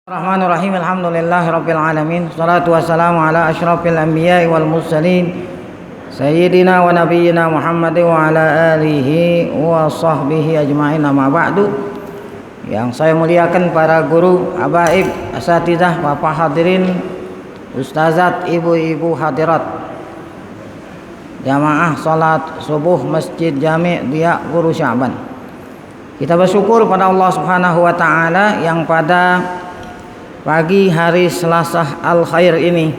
Bismillahirrahmanirrahim. Alhamdulillahirabbil alamin. Shalatu wassalamu ala asyrafil anbiya'i wal mursalin sayyidina wa nabiyyina Muhammad wa ala alihi wa sahbihi ajma'in. Amma ba'du. Yang saya muliakan para guru, habaib, asatizah, bapak hadirin, ustazat, ibu-ibu hadirat, jamaah salat subuh Masjid Jami' Dia Guru Sya'ban. Kita bersyukur pada Allah Subhanahu wa taala yang pada pagi hari Selasa Al-Khair ini,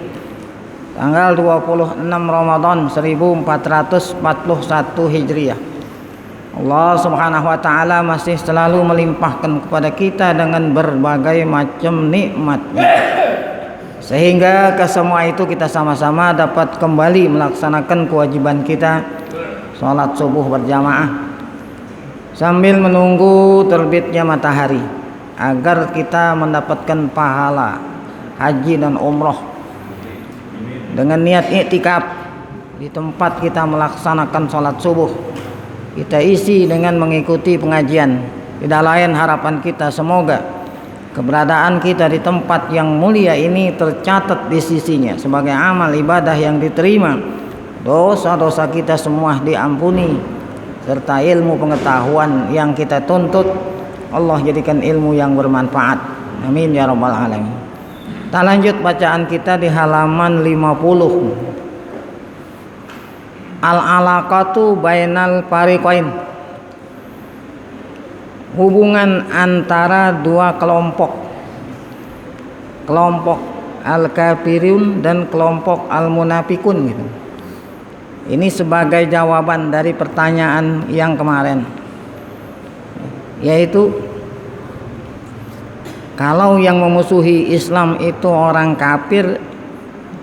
tanggal 26 Ramadan 1441 Hijriah, Allah Subhanahu wa taala masih selalu melimpahkan kepada kita dengan berbagai macam nikmatnya, sehingga ke semua itu kita sama-sama dapat kembali melaksanakan kewajiban kita sholat subuh berjamaah sambil menunggu terbitnya matahari, agar kita mendapatkan pahala haji dan umroh dengan niat iktikaf di tempat kita melaksanakan sholat subuh. Kita isi dengan mengikuti pengajian. Tidak lain harapan kita, semoga keberadaan kita di tempat yang mulia ini tercatat di sisinya sebagai amal ibadah yang diterima, dosa-dosa kita semua diampuni, serta ilmu pengetahuan yang kita tuntut Allah jadikan ilmu yang bermanfaat. Amin ya rabbal alamin. Kita lanjut bacaan kita di halaman 50. Al-alaqatu bainal fariqain. Hubungan antara dua kelompok. Kelompok al-kafirun dan kelompok al-munafikun gitu. Ini sebagai jawaban dari pertanyaan yang kemarin, yaitu kalau yang memusuhi Islam itu orang kafir,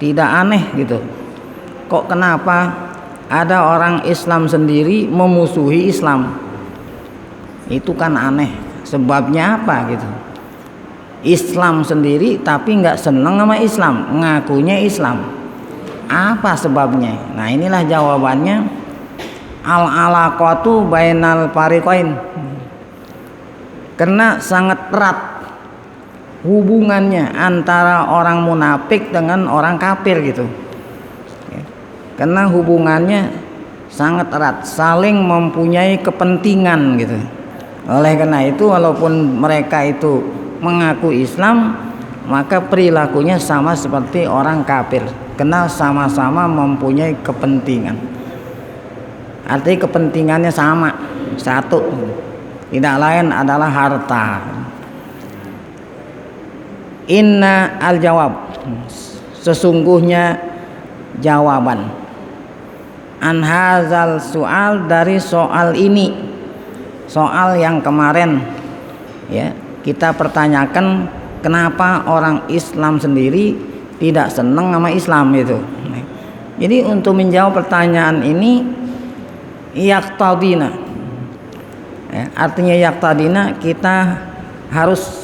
tidak aneh gitu. Kok kenapa ada orang Islam sendiri memusuhi Islam? Itu kan aneh. Sebabnya apa gitu? Islam sendiri tapi nggak seneng sama Islam, ngakunya Islam. Apa sebabnya? Nah, inilah jawabannya. Al-alaqatu bainal fariqain. Karena sangat erat hubungannya antara orang munafik dengan orang kafir gitu. Karena hubungannya sangat erat, saling mempunyai kepentingan gitu. Oleh karena itu, walaupun mereka itu mengaku Islam, maka perilakunya sama seperti orang kafir, karena sama-sama mempunyai kepentingan. Artinya kepentingannya sama, satu, tidak lain adalah harta. Inna al-jawab, sesungguhnya jawaban, an hazal soal, dari soal ini, soal yang kemarin ya, kita pertanyakan kenapa orang Islam sendiri tidak senang sama Islam itu. Jadi untuk menjawab pertanyaan ini, yaqtadina, ya, artinya yaqtadina, kita harus,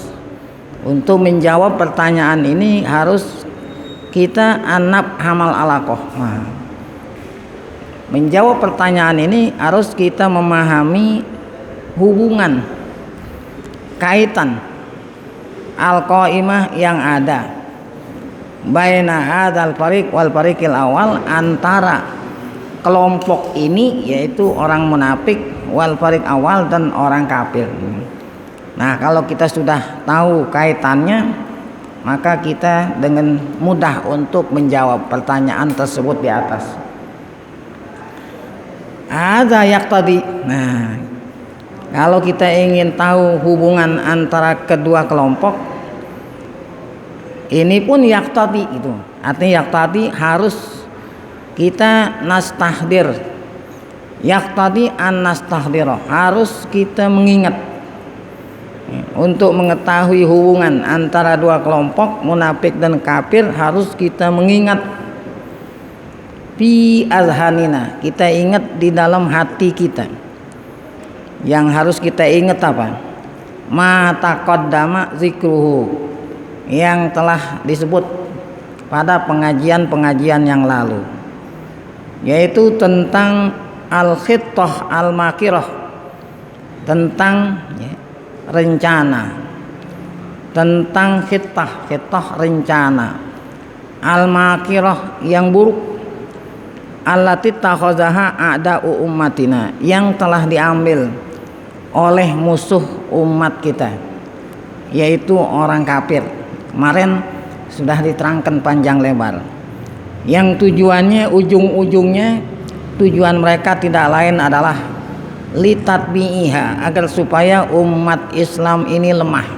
untuk menjawab pertanyaan ini harus kita anab hamal alaqoh. Nah, menjawab pertanyaan ini harus kita memahami hubungan, kaitan al-qaimah yang ada baina hadzal fariq wal fariqil awal, antara kelompok ini yaitu orang munafik, wal fariq awal, dan orang kafir. Nah, kalau kita sudah tahu kaitannya, maka kita dengan mudah untuk menjawab pertanyaan tersebut di atas. Hadza yaqtadi. Nah, kalau kita ingin tahu hubungan antara kedua kelompok, ini pun yaqtadi itu. Artinya yaqtadi harus kita nastahdir. Yaqtadi an nastahdira, harus kita mengingat. Untuk mengetahui hubungan antara dua kelompok munafik dan kafir, harus kita mengingat fi azhanina, kita ingat di dalam hati kita. Yang harus kita ingat apa? Ma taqaddama zikruhu, yang telah disebut pada pengajian-pengajian yang lalu, yaitu tentang al-khittah al-makirah, tentang rencana, tentang khitah rencana, al-makirah yang buruk, allati takhazaha a'da'u ummatina, yang telah diambil oleh musuh umat kita, yaitu orang kafir. Kemarin sudah diterangkan panjang lebar, yang tujuannya, ujung-ujungnya tujuan mereka tidak lain adalah litatbi'iha, agar supaya umat Islam ini lemah,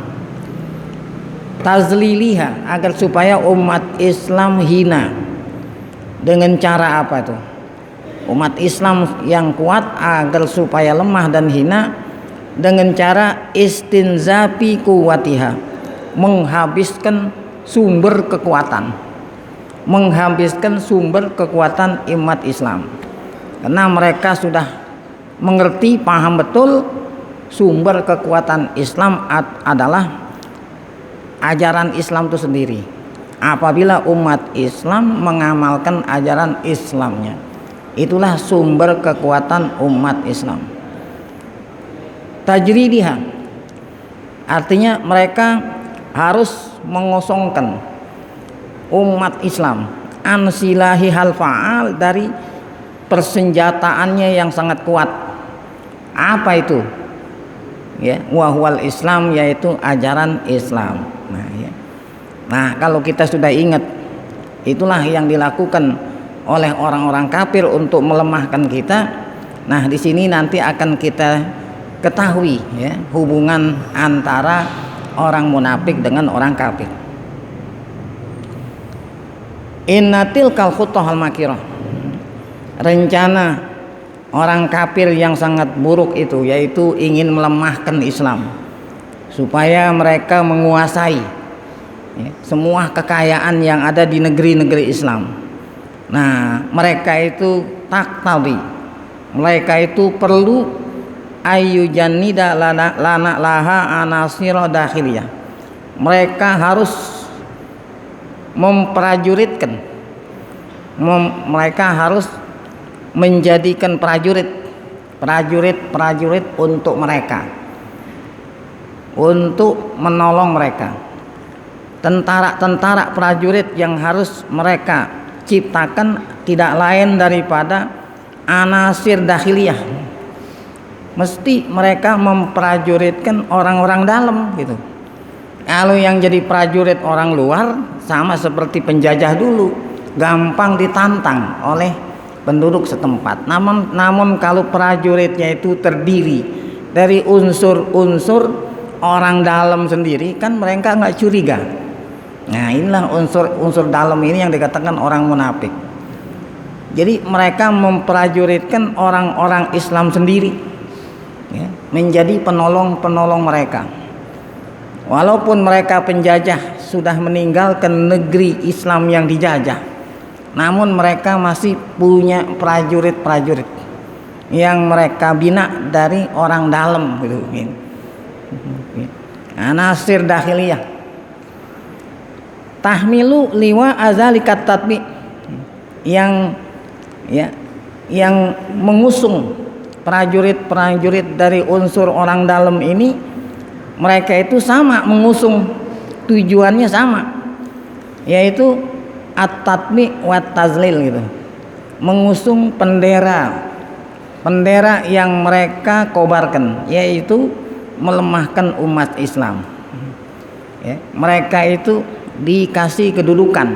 tazliliha, agar supaya umat Islam hina. Dengan cara apa tuh? Umat Islam yang kuat agar supaya lemah dan hina dengan cara istinzafi kuwatiha, menghabiskan sumber kekuatan, menghabiskan sumber kekuatan umat Islam, karena mereka sudah mengerti, paham betul sumber kekuatan Islam adalah ajaran Islam itu sendiri. Apabila umat Islam mengamalkan ajaran Islamnya, itulah sumber kekuatan umat Islam. Tajridiha, artinya mereka harus mengosongkan umat Islam an silahi hal fa'al, dari persenjataannya yang sangat kuat. Apa itu? Ya, wahwal Islam, yaitu ajaran Islam. Nah, kalau kita sudah ingat, itulah yang dilakukan oleh orang-orang kafir untuk melemahkan kita. Nah, di sini nanti akan kita ketahui ya, hubungan antara orang munafik dengan orang kafir. Innatil kal khutahal makirah, rencana orang kafir yang sangat buruk itu, yaitu ingin melemahkan Islam supaya mereka menguasai ya, semua kekayaan yang ada di negeri-negeri Islam. Nah, mereka itu taktabi, mereka itu perlu ayyujannida lana laha anasira dakhiliyah, mereka harus memprajuritkan, mereka harus menjadikan prajurit untuk mereka, untuk menolong mereka. Tentara prajurit yang harus mereka ciptakan tidak lain daripada anasir dakhiliyah. Mesti mereka memprajuritkan orang-orang dalam gitu. Kalau yang jadi prajurit orang luar sama seperti penjajah dulu, gampang ditantang oleh penduduk setempat. Namun kalau prajuritnya itu terdiri dari unsur-unsur orang dalam sendiri, kan mereka nggak curiga. Nah, inilah unsur dalam ini yang dikatakan orang munafik. Jadi mereka memprajuritkan orang-orang Islam sendiri ya, menjadi penolong-penolong mereka. Walaupun mereka penjajah sudah meninggalkan negeri Islam yang dijajah, namun mereka masih punya prajurit-prajurit yang mereka bina dari orang dalam gitu. Anasir dakhiliyah tahmilu liwa azalikat tatbi, yang mengusung prajurit-prajurit dari unsur orang dalam ini. Mereka itu sama mengusung, tujuannya sama, yaitu at-tatbi wat tazlil gitu, mengusung pendera yang mereka kobarkan, yaitu melemahkan umat Islam ya. Mereka itu dikasih kedudukan.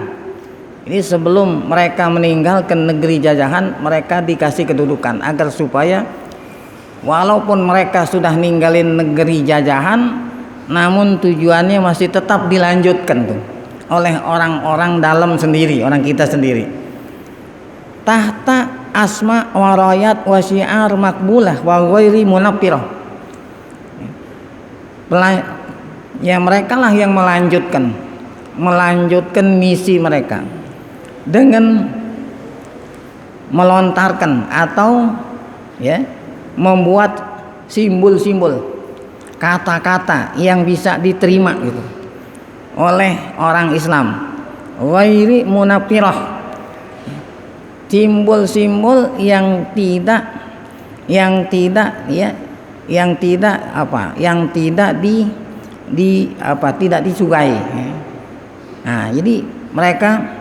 Ini sebelum mereka meninggalkan negeri jajahan, mereka dikasih kedudukan agar supaya walaupun mereka sudah ninggalin negeri jajahan, namun tujuannya masih tetap dilanjutkan tuh oleh orang-orang dalam sendiri, orang kita sendiri. Tahta asma warayat wa syiar makbulah wa ghairi munaffirah. Ya, mereka lah yang melanjutkan misi mereka dengan melontarkan atau ya, membuat simbol-simbol, kata-kata yang bisa diterima gitu oleh orang Islam. Ghairi munaffirah, simbol-simbol yang tidak tidak disukai ya. Nah, jadi mereka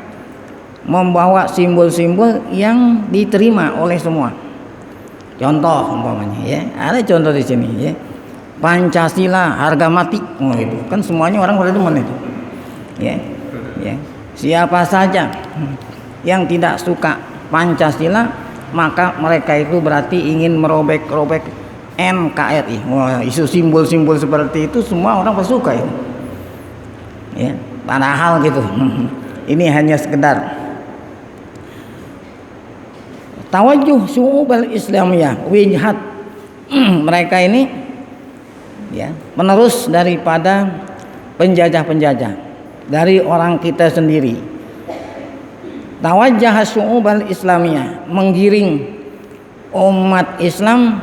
membawa simbol-simbol yang diterima oleh semua. Contoh umpamanya ya, ada contoh di sini ya. Pancasila harga mati, itu kan semuanya orang pada demen itu. Ya. Ya. Siapa saja yang tidak suka Pancasila, maka mereka itu berarti ingin merobek-robek NKRI. Wah, isu simbol-simbol seperti itu semua orang bersuka ya. Ya, padahal gitu. Ini hanya sekedar tawajuh syu'ubal islamiyah, wijhat. Mereka ini ya, penerus daripada penjajah-penjajah, dari orang kita sendiri. Tawajjah syu'ubal islamiyah, menggiring umat Islam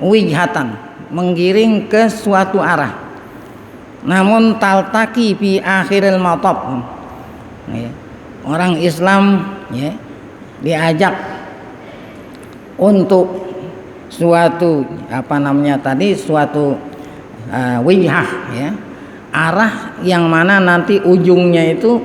wijhatan, menggiring ke suatu arah. Namun taltaki fi akhiril matab. Ya. Orang Islam ya, diajak untuk suatu suatu wijhah ya, arah yang mana nanti ujungnya itu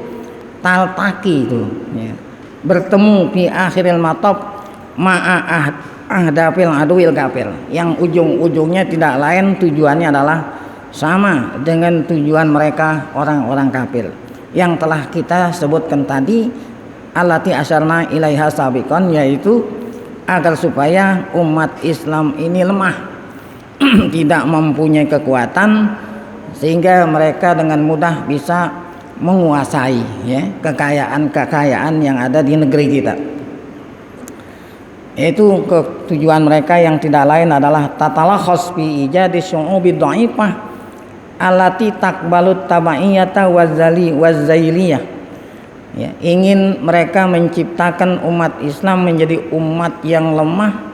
taltaki itu ya, bertemu di akhiril matab ma'a ahdafil aduil kafir, yang ujung-ujungnya tidak lain tujuannya adalah sama dengan tujuan mereka orang-orang kafir yang telah kita sebutkan tadi, allati asyarna ilaiha sabiqan, yaitu agar supaya umat Islam ini lemah tidak mempunyai kekuatan sehingga mereka dengan mudah bisa menguasai ya, kekayaan-kekayaan yang ada di negeri kita. Itu tujuan mereka yang tidak lain adalah tatalakhas fi ijadi syu'ubi dhaifah allati taqbalut tabaiyata wazailiyah. Ya, ingin mereka menciptakan umat Islam menjadi umat yang lemah,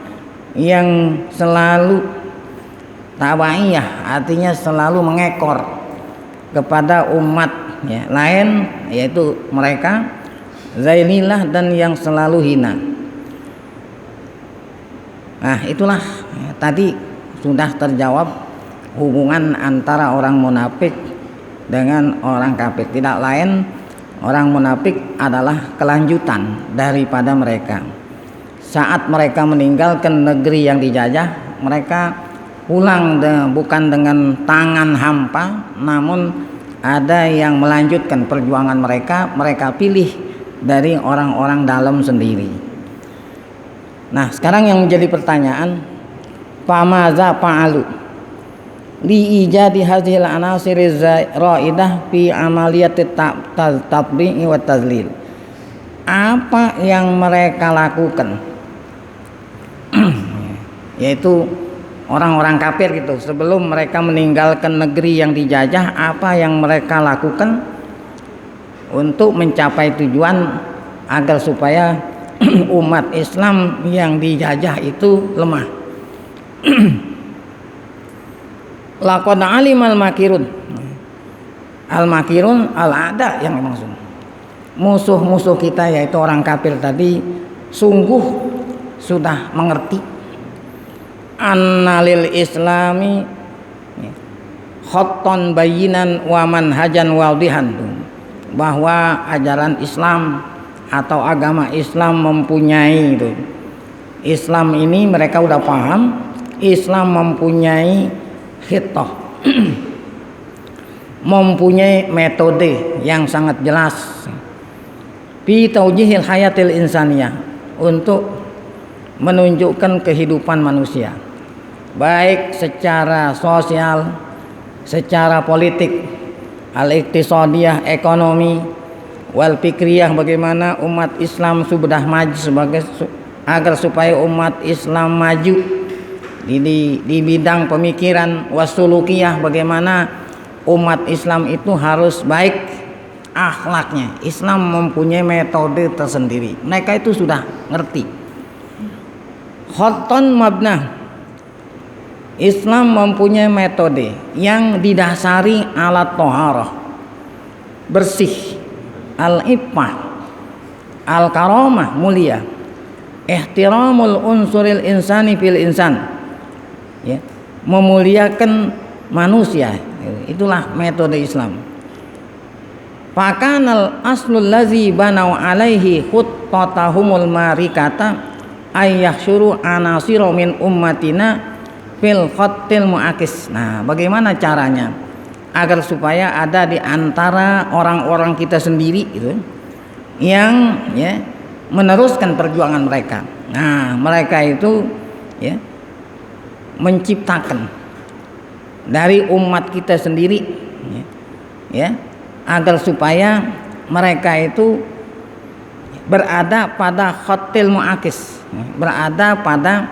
yang selalu tabaiyah, artinya selalu mengekor kepada umat ya, lain, yaitu mereka zaililah dan yang selalu hina. Nah, itulah ya, tadi sudah terjawab hubungan antara orang munafik dengan orang kafir. Tidak lain, orang munafik adalah kelanjutan daripada mereka. Saat mereka meninggalkan negeri yang dijajah, mereka pulang bukan dengan tangan hampa, namun ada yang melanjutkan perjuangan mereka. Mereka pilih dari orang-orang dalam sendiri. Nah, sekarang yang menjadi pertanyaan, famaza fa'alu li ijadi hadhil anasiriz raidah fi amaliyati tatbi'i wa tazlil. Apa yang mereka lakukan? Yaitu orang-orang kafir gitu, sebelum mereka meninggalkan negeri yang dijajah, apa yang mereka lakukan untuk mencapai tujuan agar supaya umat Islam yang dijajah itu lemah. Laqad alimal makirun. Al-makirun al-ada yang maksud. Musuh-musuh kita yaitu orang kafir tadi sungguh sudah mengerti annalil islami khatton bayinan wa manhajan wadihan, bahwa ajaran Islam atau agama Islam mempunyai itu. Islam ini mereka udah paham, Islam mempunyai khittah mempunyai metode yang sangat jelas fi taujihil hayatil insaniyah, untuk menunjukkan kehidupan manusia, baik secara sosial, secara politik, al-iqtisadiyah, ekonomi, wal fikriyah, bagaimana umat Islam sudah maju agar supaya umat Islam maju di bidang pemikiran, wasulukiyah, bagaimana umat Islam itu harus baik akhlaknya. Islam mempunyai metode tersendiri, mereka itu sudah ngerti. Khatton mabna, Islam mempunyai metode yang didasari alat toharah, bersih, al-iffah, al-karamah, mulia, ihtiramul unsuril insani fil insan ya, memuliakan manusia Itulah metode Islam. Fakanal aslul ladzi banau alaihi khuttatahumul marikata ayyahsyuru anasira min ummatina fil khattil muakis. Nah, bagaimana caranya agar supaya ada di antara orang-orang kita sendiri itu yang meneruskan perjuangan mereka. Nah, mereka itu menciptakan dari umat kita sendiri agar supaya mereka itu berada pada khattil muakis, berada pada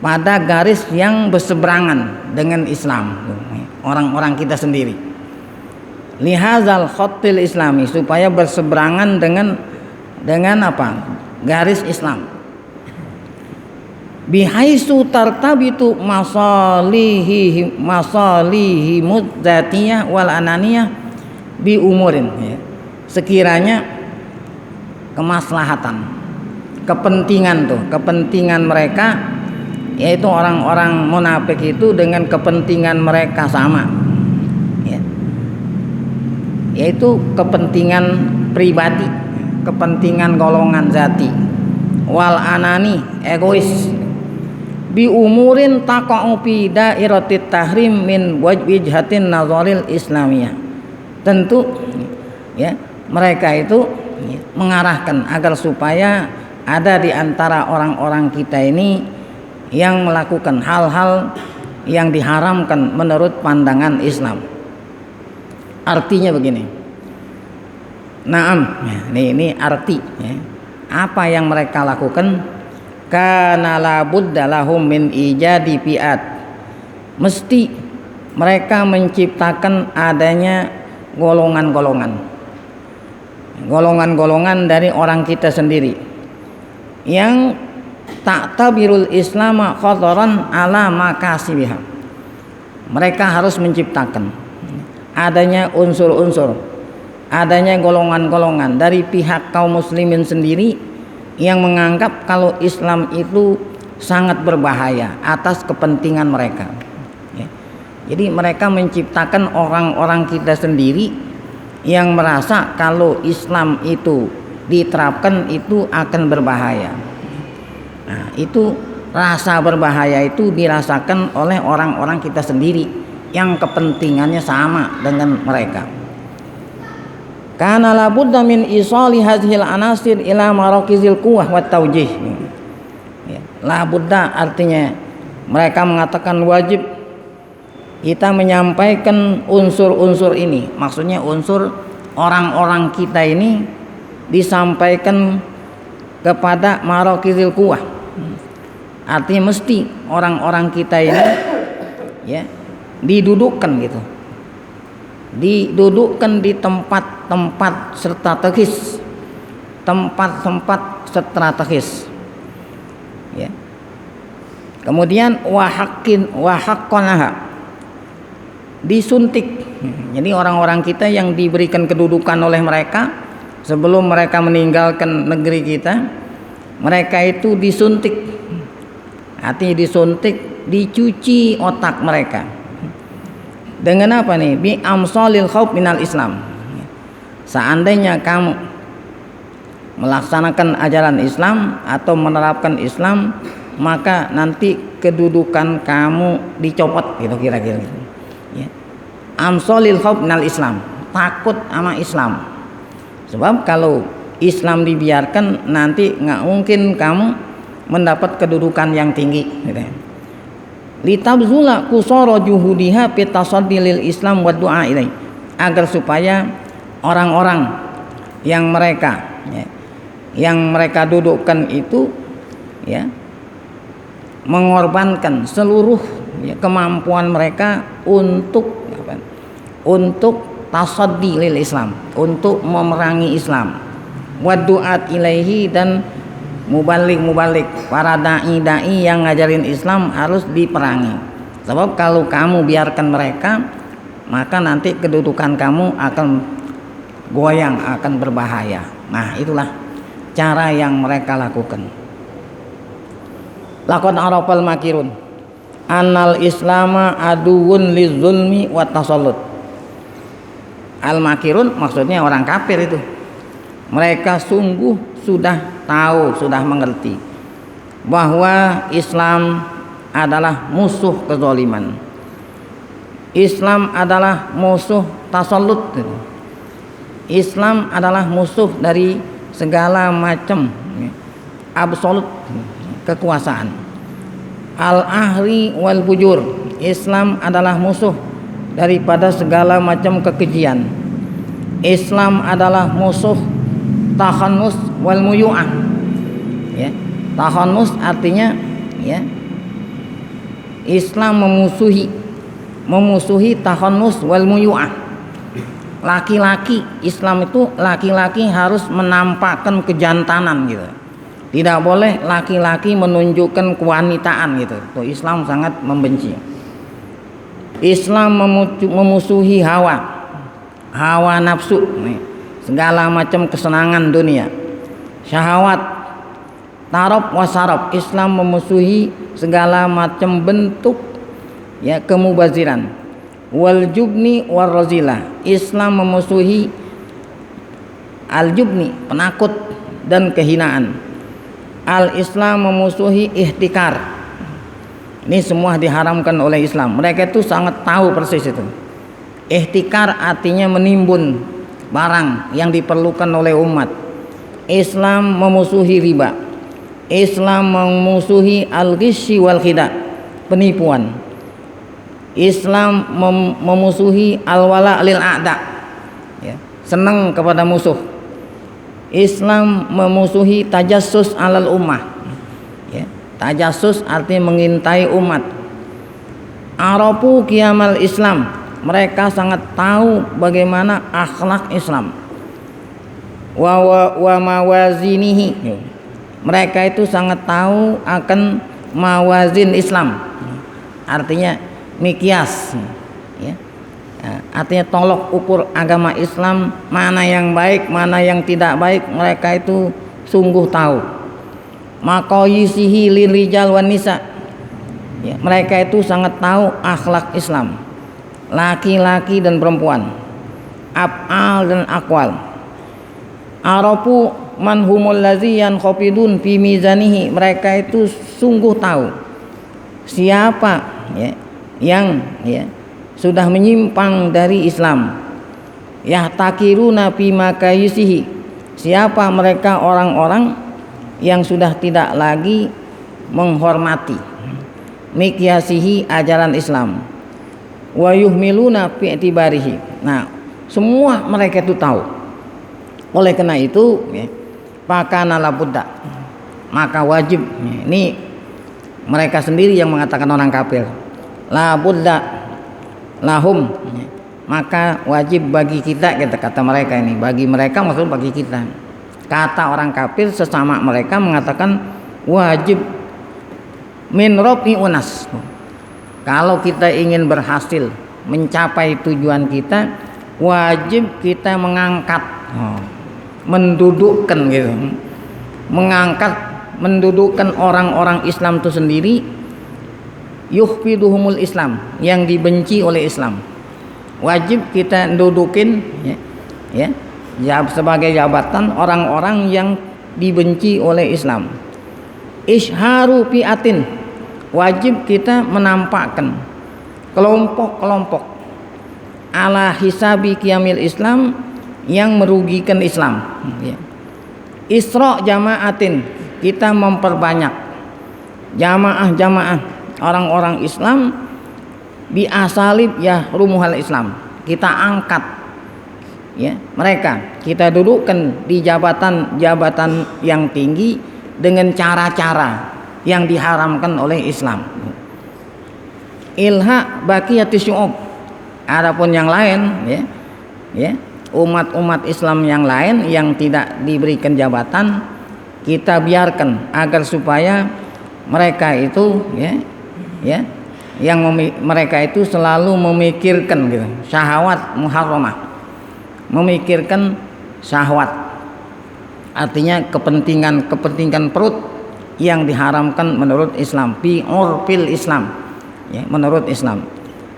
pada garis yang berseberangan dengan Islam, orang-orang kita sendiri. Lihazal khattil islami, supaya berseberangan dengan apa? Garis Islam. Bihaisu tartabitu masalihi mudzatiyah wal ananiyah bi umurin, sekiranya kemaslahatan, kepentingan mereka, yaitu orang-orang munafik itu dengan kepentingan mereka sama, yaitu kepentingan pribadi, kepentingan golongan zati, wal anani, egois, bi umurin taqa'u fi dairatit tahrim min wajhatin nazaril islamiyah. Tentu mereka itu mengarahkan agar supaya ada di antara orang-orang kita ini yang melakukan hal-hal yang diharamkan menurut pandangan Islam. Artinya begini. Naam, ini arti apa yang mereka lakukan. Kana la budda lahum min ijadi fi'at, mesti mereka menciptakan adanya golongan-golongan dari orang kita sendiri yang ta'tabirul islama khataran ala makasibiha. Mereka harus menciptakan adanya unsur-unsur, adanya golongan-golongan dari pihak kaum muslimin sendiri yang menganggap kalau Islam itu sangat berbahaya atas kepentingan mereka. Jadi mereka menciptakan orang-orang kita sendiri yang merasa kalau Islam itu diterapkan itu akan berbahaya. Nah, itu rasa berbahaya itu dirasakan oleh orang-orang kita sendiri yang kepentingannya sama dengan mereka. Karena labudda min isali hadhil anasir ila marakizil quwwah wat taujih. Labudda artinya mereka mengatakan wajib kita menyampaikan unsur-unsur ini, maksudnya unsur orang-orang kita ini disampaikan kepada marakizil quwwah. Artinya mesti orang-orang kita ini didudukkan gitu, didudukkan di tempat-tempat strategis, tempat-tempat strategis. Kemudian wahaqqanaha, disuntik. Jadi orang-orang kita yang diberikan kedudukan oleh mereka sebelum mereka meninggalkan negeri kita, mereka itu disuntik. Artinya disuntik, dicuci otak mereka. Dengan apa nih? Bi amsalil khauf minal Islam. Seandainya kamu melaksanakan ajaran Islam atau menerapkan Islam, maka nanti kedudukan kamu dicopot gitu kira-kira. Amsalil khauf minal Islam, takut sama Islam. Sebab kalau Islam dibiarkan nanti nggak mungkin kamu mendapat kedudukan yang tinggi. Litabzula kusara juhudiha fi tasaddi lil Islam wa du'a ilai, agar supaya orang-orang yang mereka dudukkan itu mengorbankan seluruh kemampuan mereka untuk tasaddi lil Islam, untuk memerangi Islam, wa du'at ilaihi, dan mubalik para dai yang ngajarin Islam harus diperangi. Sebab kalau kamu biarkan mereka, maka nanti kedudukan kamu akan goyang, akan berbahaya. Nah, itulah cara yang mereka lakukan. Laqad arafal makirun, annal islama aduwwun lizulmi wa tasallut. Al-makirun maksudnya orang kafir itu. Mereka sungguh sudah tahu, sudah mengerti bahwa Islam adalah musuh kezaliman. Islam adalah musuh tasallut. Islam adalah musuh dari segala macam absolut kekuasaan. Al-ahli wal bujur. Islam adalah musuh daripada segala macam kekejian. Islam adalah musuh takhannus wal muyu'ah. Ya. Takhannus artinya ya, Islam memusuhi takhannus wal muyu'ah. Laki-laki Islam itu laki-laki harus menampakkan kejantanan gitu. Tidak boleh laki-laki menunjukkan kewanitaan gitu. Tuh Islam sangat membenci. Islam memusuhi hawa nafsu nih, segala macam kesenangan dunia, syahwat, tarab wasarab. Islam memusuhi segala macam bentuk ya kemubaziran, wal jubni war razilah. Islam memusuhi al jubni, penakut dan kehinaan. Al Islam memusuhi ihtikar. Ini semua diharamkan oleh Islam. Mereka itu sangat tahu persis itu. Ihtikar artinya menimbun barang yang diperlukan oleh umat. Islam memusuhi riba. Islam memusuhi al-ghisyi wal khida', penipuan. Islam memusuhi al-wala' lil a'da, ya, senang kepada musuh. Islam memusuhi tajassus alal ummah, ya, tajassus artinya mengintai umat. Arafu qiyamal Islam, mereka sangat tahu bagaimana akhlak Islam. Wa mawazinihi, mereka itu sangat tahu akan mawazin Islam, artinya mikias, ya. Artinya tolok ukur agama Islam, mana yang baik, mana yang tidak baik, mereka itu sungguh tahu. Maqayisihi lirijal wan nisa, ya, mereka itu sangat tahu akhlak Islam, laki-laki dan perempuan, af'al dan aqwal. Arafu man humul ladzi yankhafidun fi mizanihi, mereka itu sungguh tahu siapa ya yang ya sudah menyimpang dari Islam. Yahtakiruna fi makayisihi, siapa mereka orang-orang yang sudah tidak lagi menghormati mikyasihi, ajaran Islam. Wa yuhmiluna fi i'tibarihi. Nah, semua mereka itu tahu. Oleh karena itu ya, pakana labudda, maka wajib, ini mereka sendiri yang mengatakan orang kafir, labudda lahum, maka wajib bagi kita, kata mereka ini, bagi mereka maksud bagi kita. Kata orang kafir sesama mereka mengatakan wajib min rafi unas. Kalau kita ingin berhasil mencapai tujuan kita, wajib kita mengangkat, mendudukkan gitu, mengangkat, mendudukkan orang-orang Islam itu sendiri, yukhfiduhumul Islam, yang dibenci oleh Islam. Wajib kita dudukin ya sebagai jabatan orang-orang yang dibenci oleh Islam. Isharu fi'atin, wajib kita menampakkan kelompok-kelompok ala hisabi qiyamil Islam yang merugikan Islam, ya. Isra jama'atin, kita memperbanyak jamaah-jamaah orang-orang Islam bi asalib ya rumuhal Islam, kita angkat ya mereka, kita dudukkan di jabatan-jabatan yang tinggi dengan cara-cara yang diharamkan oleh Islam. Ilha baqiyatis syu'ub, adapun yang lain ya umat-umat Islam yang lain yang tidak diberikan jabatan, kita biarkan agar supaya mereka itu mereka itu selalu memikirkan gitu, syahwat muharramah, memikirkan syahwat, artinya kepentingan perut yang diharamkan menurut Islam, fi urfil Islam, ya, menurut Islam.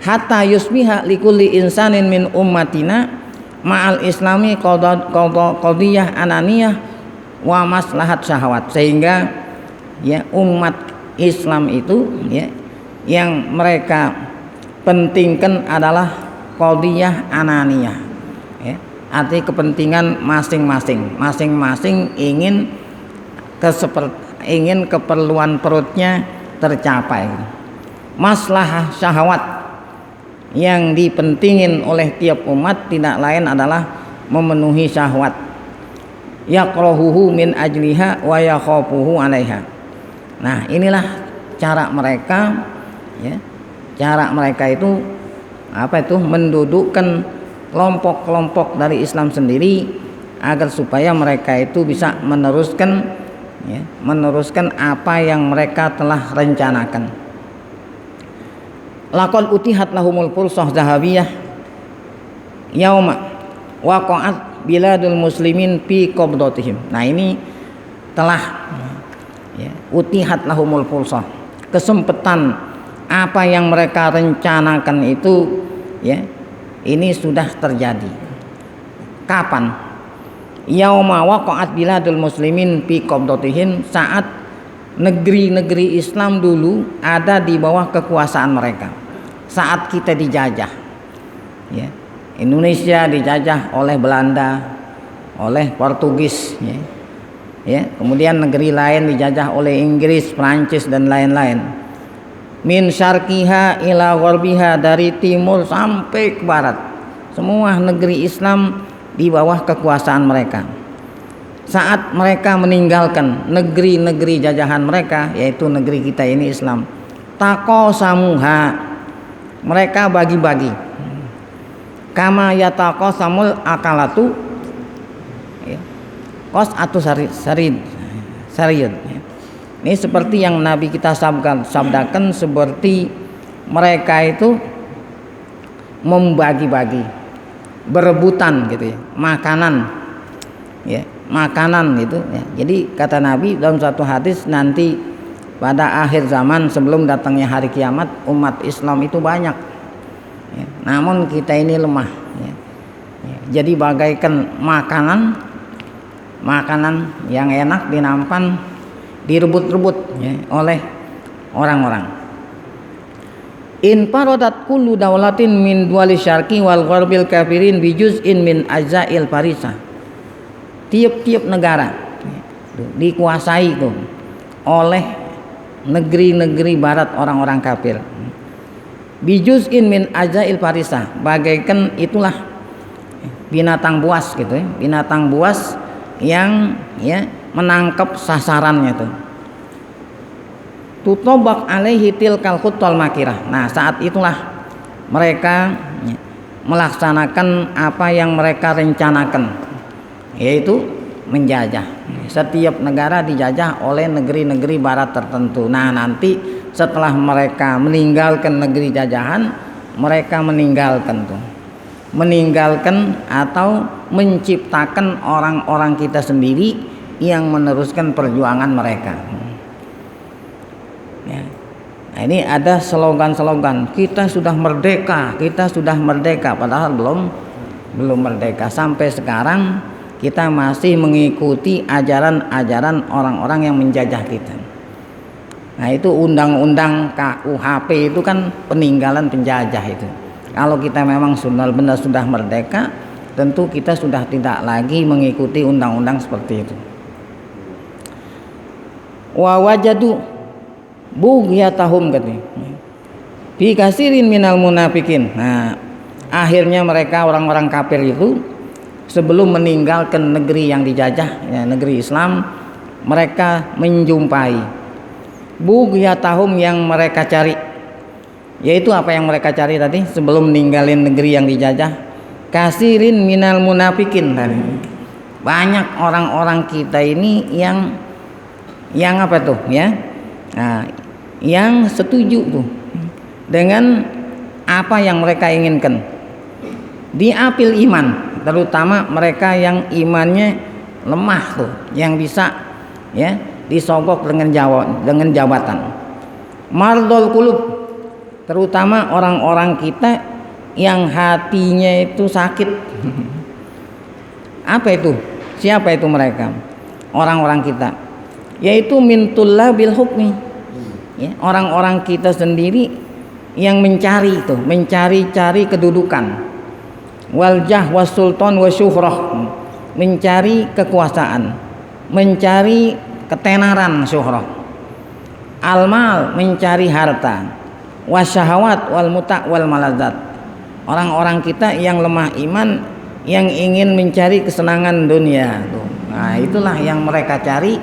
Hatta yusbiha likulli insanin min ummatina ma'al islami qadiyah ananiyah wa maslahat syahwat, sehingga ya umat Islam itu ya yang mereka pentingkan adalah qadiyah ananiyah, ya, arti kepentingan masing-masing ingin keperluan perutnya tercapai. Maslahah syahwat yang dipentingin oleh tiap umat tidak lain adalah memenuhi syahwat, yaqrahuhu min ajliha wa yakhafuhu 'alaiha. Nah, inilah cara mereka ya. Cara mereka itu mendudukkan kelompok-kelompok dari Islam sendiri agar supaya mereka itu bisa meneruskan apa yang mereka telah rencanakan. Laqad utihat lahumul fursah zahabiyah yauma waqa'at biladul muslimin fi qabdatihim. Nah, ini telah ya, utihat lahumul fursah, kesempatan apa yang mereka rencanakan itu ya ini sudah terjadi. Kapan? Yauma waqa'at biladul muslimin fi qabdatihim, saat negeri-negeri Islam dulu ada di bawah kekuasaan mereka. Saat kita dijajah ya, Indonesia dijajah oleh Belanda, oleh Portugis ya. Ya, kemudian negeri lain dijajah oleh Inggris, Prancis dan lain-lain. Min syarqiha ila gharbiha, dari timur sampai ke barat, semua negeri Islam di bawah kekuasaan mereka. Saat mereka meninggalkan negeri-negeri jajahan mereka, yaitu negeri kita ini Islam, taqasamuha, mereka bagi-bagi. Kama yataqasamul akalatu ya, qas'atu sarid. Ini seperti yang Nabi kita sabdakan, seperti mereka itu membagi-bagi, berebutan gitu ya, makanan gitu ya. Jadi kata Nabi dalam satu hadis, nanti pada akhir zaman sebelum datangnya hari kiamat, umat Islam itu banyak ya, namun kita ini lemah ya. Jadi bagaikan makanan yang enak dinampan direbut-rebut ya, oleh orang-orang. In paradat kullu daulatin min duwali syarqi wal gharbil kafirin bi juz'in min ajza'il farisa. Tiap-tiap negara dikuasai itu oleh negeri-negeri barat orang-orang kafir. Bi juz'in min ajza'il farisa, bagaikan itulah binatang buas gitu ya, binatang buas yang ya menangkap sasarannya tuh. Tutobak alaihi tilkal khuttal makirah. Nah, saat itulah mereka melaksanakan apa yang mereka rencanakan, yaitu menjajah. Setiap negara dijajah oleh negeri-negeri barat tertentu. Nah, nanti setelah mereka meninggalkan negeri jajahan, mereka meninggalkan atau menciptakan orang-orang kita sendiri yang meneruskan perjuangan mereka ya. Nah, ini ada slogan-slogan, kita sudah merdeka, padahal belum merdeka. Sampai sekarang kita masih mengikuti ajaran-ajaran orang-orang yang menjajah kita. Nah, itu undang-undang KUHP itu kan peninggalan penjajah itu. Kalau kita memang benar sudah merdeka, tentu kita sudah tidak lagi mengikuti undang-undang seperti itu. Wa wajadu bughyatahum katanya fi kasirin minal munafikin. Nah, akhirnya mereka orang-orang kafir itu sebelum meninggalkan negeri yang dijajah ya, negeri Islam, mereka menjumpai bughyatahum yang mereka cari, yaitu apa yang mereka cari tadi sebelum meninggalin negeri yang dijajah. Kasirin minal munafikin, banyak orang-orang kita ini yang apa tuh ya, nah, yang setuju tuh dengan apa yang mereka inginkan, diapil iman, terutama mereka yang imannya lemah tuh, yang bisa ya disogok dengan jabatan. Mardol kulub, terutama orang-orang kita yang hatinya itu sakit. Apa itu? Siapa itu mereka? Orang-orang kita, yaitu min tullabil hukmi, ya, orang-orang kita sendiri yang mencari kedudukan, wal jah was sultan wasyuhrah, mencari kekuasaan, mencari ketenaran syuhrah, al-mal, mencari harta, wasyahawat wal muta' wal malazat, orang-orang kita yang lemah iman, yang ingin mencari kesenangan dunia. Nah, itulah yang mereka cari,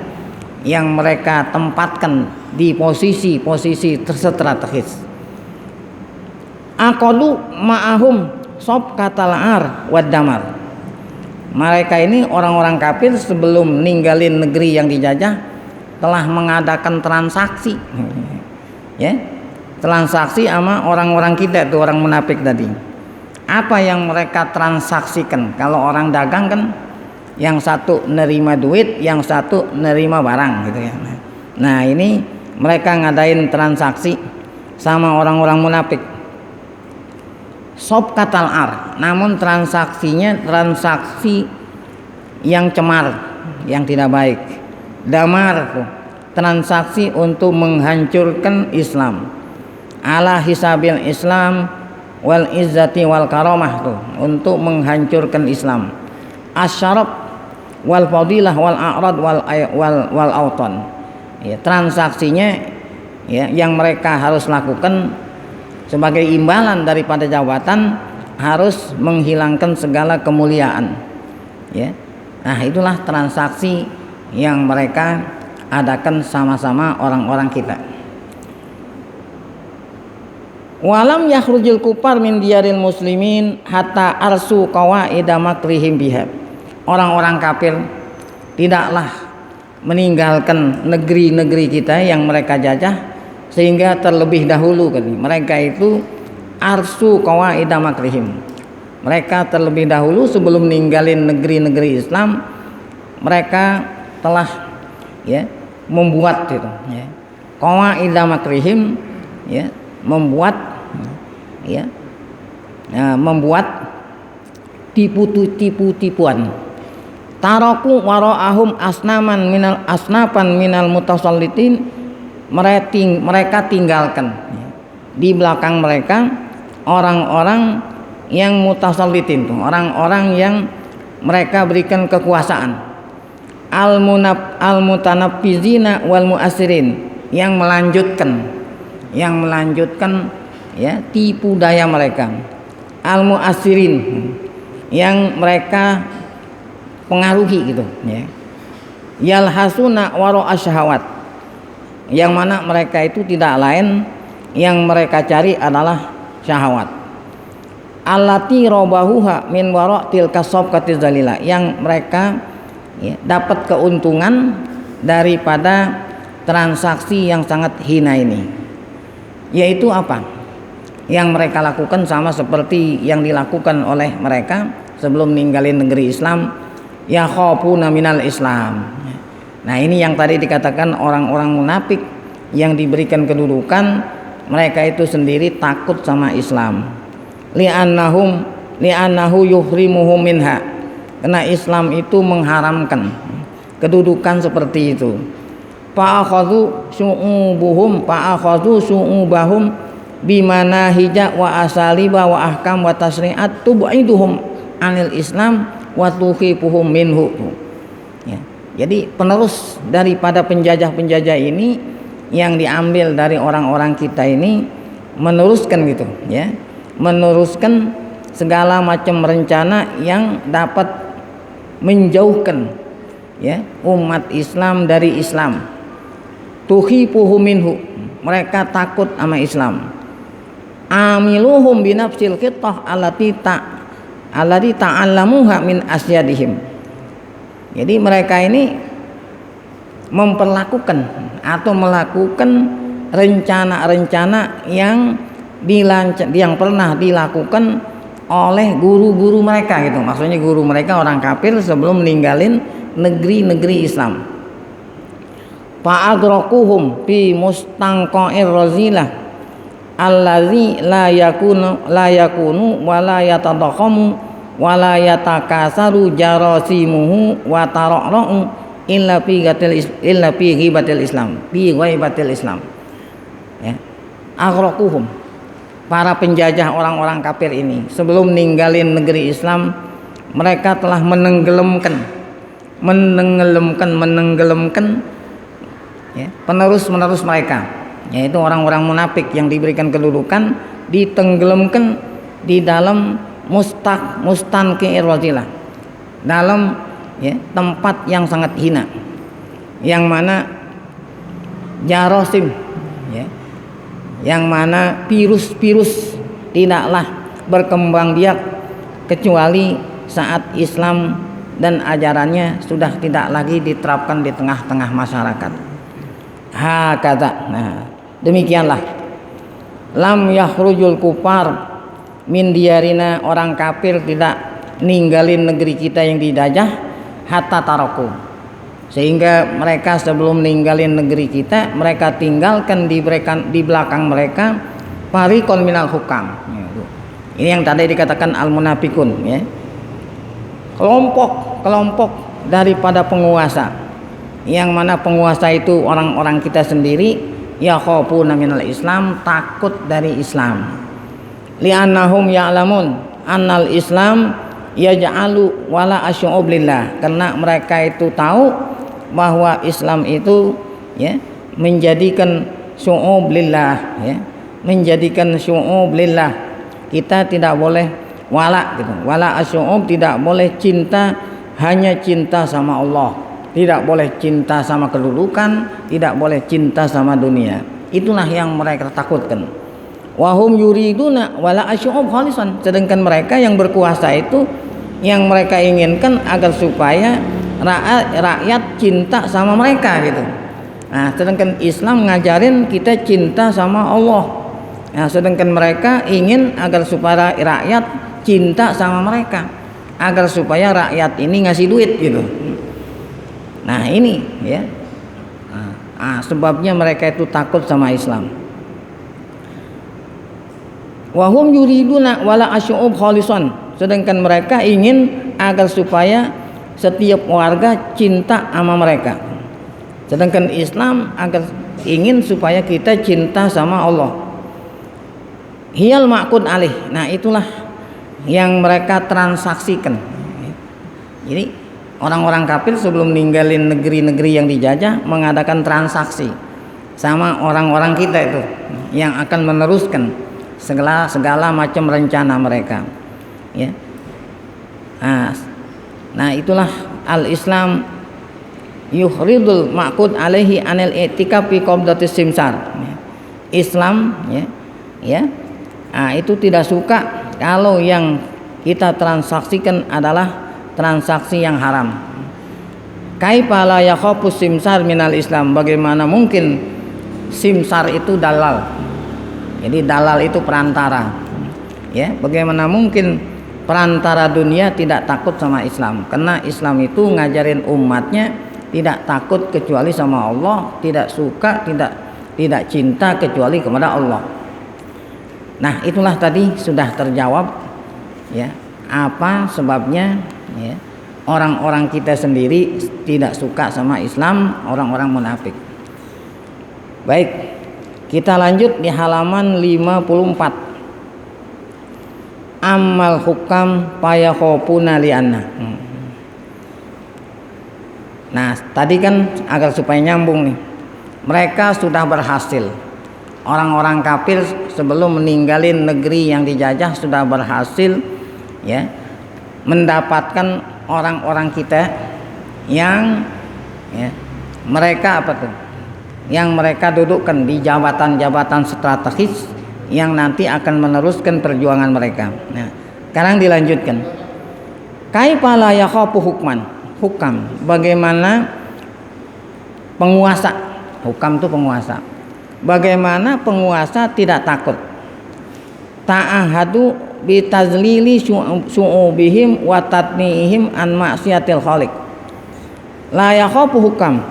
yang mereka tempatkan di posisi-posisi strategis. Aqadu ma'ahum sob katal ar wad damar. Mereka ini orang-orang kafir sebelum ninggalin negeri yang dijajah telah mengadakan transaksi, ya, transaksi sama orang-orang kita itu, orang munafik tadi. Apa yang mereka transaksikan? Kalau orang dagang kan, yang satu nerima duit, yang satu nerima barang, gitu ya. Nah, ini mereka ngadain transaksi sama orang-orang munafik. Sob katal ar, namun transaksinya transaksi yang cemar, yang tidak baik. Damar, transaksi untuk menghancurkan Islam. Ala hisabil Islam wal izzati wal karamah, tuh, untuk menghancurkan Islam. Asyarab wal fadilah wal a'rad wal auton. Ya, transaksinya, ya, yang mereka harus lakukan sebagai imbalan daripada jabatan, harus menghilangkan segala kemuliaan, ya. Nah, itulah transaksi yang mereka adakan sama-sama orang-orang kita. Walam yakhrujul kufar min diyaril muslimin hatta arsu qawaida makrihim biha. Orang-orang kafir tidaklah meninggalkan negeri-negeri kita yang mereka jajah, sehingga terlebih dahulu mereka itu arsu qawaida makrihim. Mereka terlebih dahulu sebelum ninggalin negeri-negeri Islam, mereka telah, ya, membuat itu, ya, qawaida makrihim, ya, membuat tipu-tipuan. Taraku wara'ahum asnafan minal mutasallitin, mereka tinggalkan di belakang mereka orang-orang yang mutasallitin, orang-orang yang mereka berikan kekuasaan. Al-mutanaffizina wal mu'assirin, yang melanjutkan, ya, tipu daya mereka. Al-mu'assirin, yang mereka pengaruhi, gitu, ya. Yalhasuna wara'a syahawat, yang mana mereka itu tidak lain, yang mereka cari adalah syahwat. Allati robahuha min wara' tilka sabqati zalila, yang mereka, ya, dapat keuntungan daripada transaksi yang sangat hina ini. Yaitu apa? Yang mereka lakukan sama seperti yang dilakukan oleh mereka sebelum ninggalin negeri Islam. Ya khafuna minal Islam. Nah, ini yang tadi dikatakan orang-orang munafik yang diberikan kedudukan, mereka itu sendiri takut sama Islam. Li'annahu yuhrimuhum minha, karena Islam itu mengharamkan kedudukan seperti itu. Fa'akhadhu syu'ubahum bimana hijab wa asaliba wa ahkam wa tasri'at tub'iduhum anil Islam wa tuhibuhum minhu. Ya. Jadi penerus daripada penjajah-penjajah ini yang diambil dari orang-orang kita ini, meneruskan, gitu, ya, meneruskan segala macam rencana yang dapat menjauhkan, ya, umat Islam dari Islam. Tuhibuhum minhu, mereka takut sama Islam. Amiluhum binafsil khittah allati ta'allamuha min asyadihim. Jadi mereka ini memperlakukan atau melakukan rencana-rencana yang pernah dilakukan oleh guru-guru mereka, gitu. Maksudnya guru mereka orang kafir sebelum meninggalin negeri-negeri Islam. Fa'adrakuhum fi mustangqa'ir razilah allazi la yakunu wa la yatadakhamu wa la yatakasaru jarasimuhu wa tara'ra'u illa fi ghibatil Islam ya. Aghraquhum, para penjajah orang-orang kafir ini sebelum ninggalin negeri Islam, mereka telah menenggelamkan ya, penerus mereka, yaitu orang-orang munafik yang diberikan kedudukan, ditenggelamkan di dalam mustanqi'ir razilah, dalam ya, tempat yang sangat hina, yang mana jarasim ya, yang mana virus tidaklah berkembang biak kecuali saat Islam dan ajarannya sudah tidak lagi diterapkan di tengah-tengah masyarakat. Hakata. Nah, demikianlah lam yakhrujul kufar min diyarina, orang kafir tidak ninggalin negeri kita yang dijajah hatta taraku, sehingga mereka sebelum ninggalin negeri kita, mereka tinggalkan di belakang mereka fariqon minal hukam. Ini yang tadi dikatakan al munafikun ya, kelompok daripada penguasa, yang mana penguasa itu orang-orang kita sendiri, ya khafuna minal Islam, takut dari Islam, li'annahum ya'lamun annal Islam yaj'alu wala asy'ub lillah, karena mereka itu tahu bahwa Islam itu ya menjadikan syu'ub lillah ya, menjadikan syu'ub lillah, kita tidak boleh wala gitu, wala asy'ub, tidak boleh cinta hanya cinta sama Allah, tidak boleh cinta sama kedudukan, tidak boleh cinta sama dunia. Itulah yang mereka takutkan. Wahum yuriduna wala asy'ub khalisan, sedangkan mereka yang berkuasa itu yang mereka inginkan agar supaya rakyat cinta sama mereka gitu. Nah, sedangkan Islam ngajarin kita cinta sama Allah. Nah, sedangkan mereka ingin agar supaya rakyat cinta sama mereka, agar supaya rakyat ini ngasih duit gitu. Nah, ini ya. Sebabnya mereka itu takut sama Islam. Wahum yuriduna wala asy'ub khalisan, sedangkan mereka ingin agar supaya setiap warga cinta sama mereka, sedangkan Islam agar ingin supaya kita cinta sama Allah. Hiyal ma'qud alih. Nah, itulah yang mereka transaksikan. Jadi orang-orang kafir sebelum ninggalin negeri-negeri yang dijajah mengadakan transaksi sama orang-orang kita itu yang akan meneruskan segala macam rencana mereka ya. Nah, itulah al-Islam yuhridul ma'qud alaihi anil i'tikaf fi qabdatis simsar. Islam ya itu tidak suka kalau yang kita transaksikan adalah transaksi yang haram. Kaifa la yakhafus simsar minal Islam, bagaimana mungkin simsar itu dalal. Jadi dalal itu perantara. Ya, bagaimana mungkin perantara dunia tidak takut sama Islam? Karena Islam itu ngajarin umatnya tidak takut kecuali sama Allah, tidak suka, tidak cinta kecuali kepada Allah. Nah, itulah tadi sudah terjawab ya, apa sebabnya ya, orang-orang kita sendiri tidak suka sama Islam, orang-orang munafik. Baik, kita lanjut di halaman 54. Amal hukam payakhofuna li'anna. Nah, tadi kan agar supaya nyambung nih, mereka sudah berhasil. Orang-orang kafir sebelum meninggalin negeri yang dijajah sudah berhasil ya mendapatkan orang-orang kita yang ya, mereka apa tuh? Yang mereka dudukkan di jabatan-jabatan strategis yang nanti akan meneruskan perjuangan mereka. Nah, sekarang dilanjutkan. Kaifa la yakhafu hukam, bagaimana penguasa, hukam itu penguasa. Bagaimana penguasa tidak takut? Ta'ahadu bitazlili syu'ubihim wa tatni'ihim an maksiatil khaliq. La yakhafu hukam,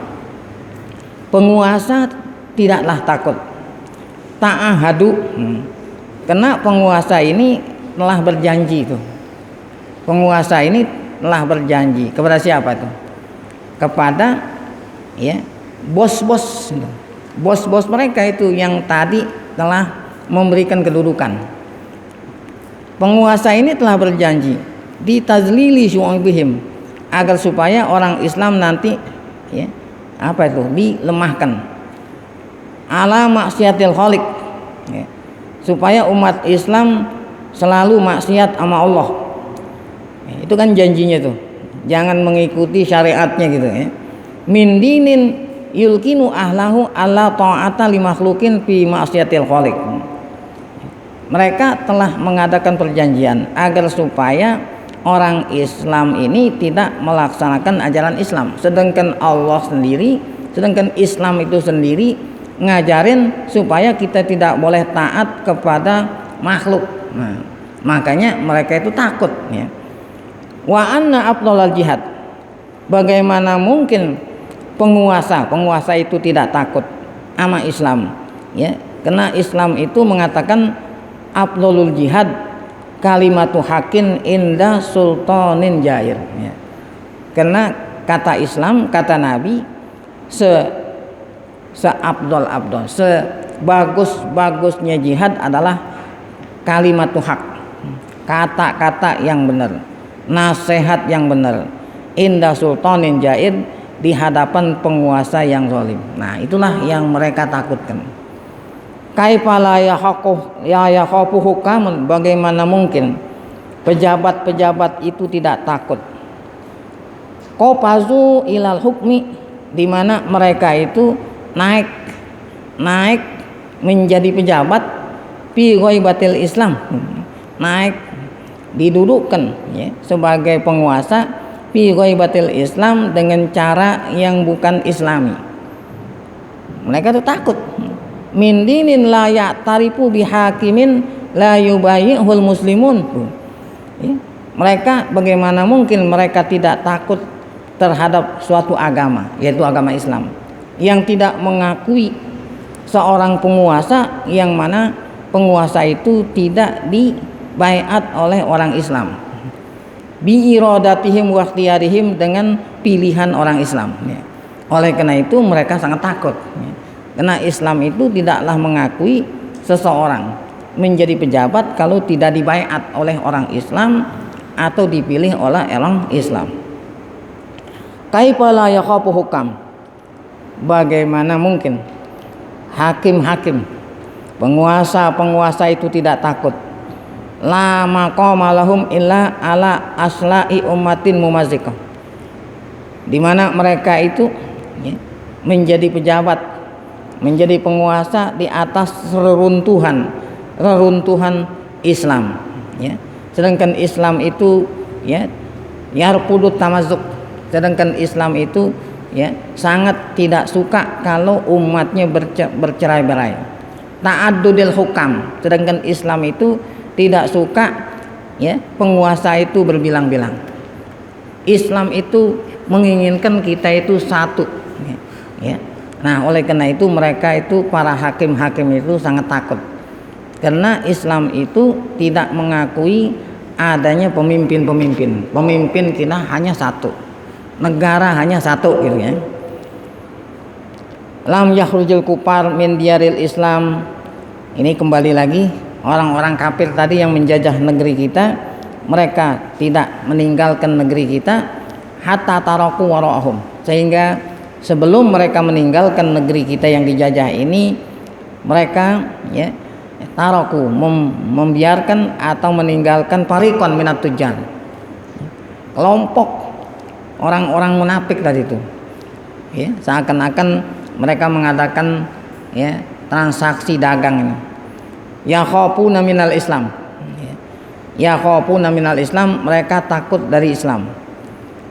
penguasa tidaklah takut ta'ahadu. Karena penguasa ini telah berjanji itu. Penguasa ini telah berjanji kepada siapa itu? Kepada ya bos-bos. Bos-bos mereka itu yang tadi telah memberikan kedudukan. Penguasa ini telah berjanji di tazlili syu'ubihim, agar supaya orang Islam nanti ya apa itu dilemahkan ala maksiatil khaliq ya, supaya umat Islam selalu maksiat sama Allah ya, itu kan janjinya tuh, jangan mengikuti syariatnya gitu ya. Min dinin yulkinu ahlahu alla ta'ata li makhluqin fi maksiatil khaliq. Mereka telah mengadakan perjanjian agar supaya orang Islam ini tidak melaksanakan ajaran Islam, sedangkan Allah sendiri, sedangkan Islam itu sendiri ngajarin supaya kita tidak boleh taat kepada makhluk. Nah, makanya mereka itu takut ya. Wa anna afdhalal jihad, bagaimana mungkin penguasa itu tidak takut sama Islam ya, karena Islam itu mengatakan afdhalul jihad kalimatu hakin inda sultanin jair ya. Karena kata Islam, kata Nabi, seabdol sebagus-bagusnya jihad adalah kalimatu hak, kata-kata yang benar, nasihat yang benar, inda sultanin jair, di hadapan penguasa yang zalim. Nah, itulah yang mereka takutkan. Kaifala yakhafu hukamun, bagaimana mungkin pejabat-pejabat itu tidak takut. Qafazu ilal hukmi, di mana mereka itu naik menjadi pejabat fi ghaibatil Islam, naik didudukkan ya, sebagai penguasa fi ghaibatil Islam dengan cara yang bukan Islami. Mereka itu takut. Min dinin la ya'tarifu bihakimin la yubayyihul muslimun. Ya. Mereka bagaimana mungkin mereka tidak takut terhadap suatu agama, yaitu agama Islam, yang tidak mengakui seorang penguasa yang mana penguasa itu tidak dibaiat oleh orang Islam. Bi iradatihim wa ikhtiyarihim, dengan pilihan orang Islam ya. Oleh karena itu mereka sangat takut ya. Karena Islam itu tidaklah mengakui seseorang menjadi pejabat kalau tidak dibaiat oleh orang Islam atau dipilih oleh orang Islam. Kaifa la yakhafu hukam, bagaimana mungkin hakim-hakim, penguasa-penguasa itu tidak takut. La maqama lahum illa ala asla'i ummatin mumazzikah, di mana mereka itu ya, menjadi pejabat, menjadi penguasa di atas reruntuhan Islam ya. Sedangkan Islam itu ya yarpudut tamazuk, sedangkan Islam itu ya sangat tidak suka kalau umatnya bercerai-berai. Ta'addudil hukam, sedangkan Islam itu tidak suka ya penguasa itu berbilang-bilang. Islam itu menginginkan kita itu satu ya. Nah, oleh karena itu mereka itu, para hakim-hakim itu sangat takut, karena Islam itu tidak mengakui adanya pemimpin-pemimpin. Pemimpin kita hanya satu, negara hanya satu gitu ya. Lam yakhrujul kufar min diyaril Islam, ini kembali lagi orang-orang kafir tadi yang menjajah negeri kita, mereka tidak meninggalkan negeri kita hatta taraku wara'ahum, sehingga sebelum mereka meninggalkan negeri kita yang dijajah ini, mereka ya taraku, membiarkan atau meninggalkan fariqan minat tujar, kelompok orang-orang munafik tadi itu ya, seakan-akan mereka mengadakan ya transaksi dagang ini. Yakhafuna minal Islam, yakhafuna minal Islam, mereka takut dari Islam.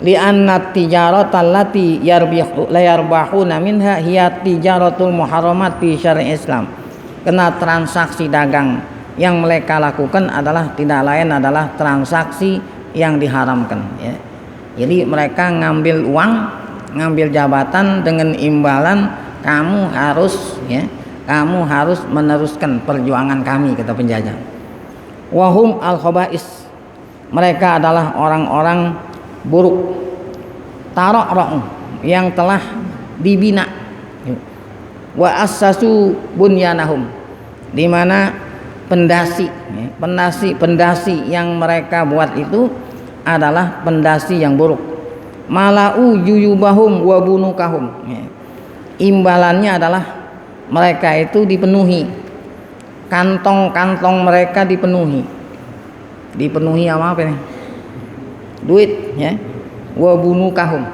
Li'anna tijarata allati yarbahuna minha hiya tijaratul muharramat fi syar'i Islam, karena transaksi dagang yang mereka lakukan adalah tidak lain adalah transaksi yang diharamkan ya. Jadi mereka ngambil uang, ngambil jabatan dengan imbalan kamu harus ya kamu harus meneruskan perjuangan kami, kata penjajah. Wahum al-khaba'is, mereka adalah orang-orang buruk, tara'ra'u, yang telah dibina, wa assasu bunyanahum, di mana pendasi yang mereka buat itu adalah pendasi yang buruk. Malau juyubahum wa bunukahum, imbalannya adalah mereka itu dipenuhi, kantong-kantong mereka dipenuhi apa nih? Duit, ya. Wa bunukahum,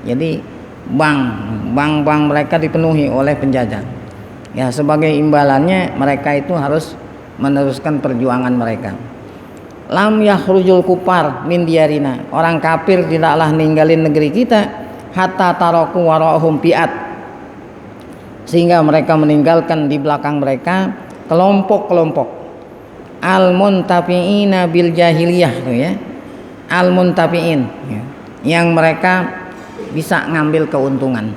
jadi bank mereka dipenuhi oleh penjajah. Ya, sebagai imbalannya mereka itu harus meneruskan perjuangan mereka. Lam yakhrujul kufar min diyarina, orang kafir tidaklah ninggalin negeri kita, hatta taraku warahum pi'at, sehingga mereka meninggalkan di belakang mereka kelompok-kelompok al-muntafi'ina bil jahiliyah, ya. Al-muntafi'in, ya, yang mereka bisa ngambil keuntungan.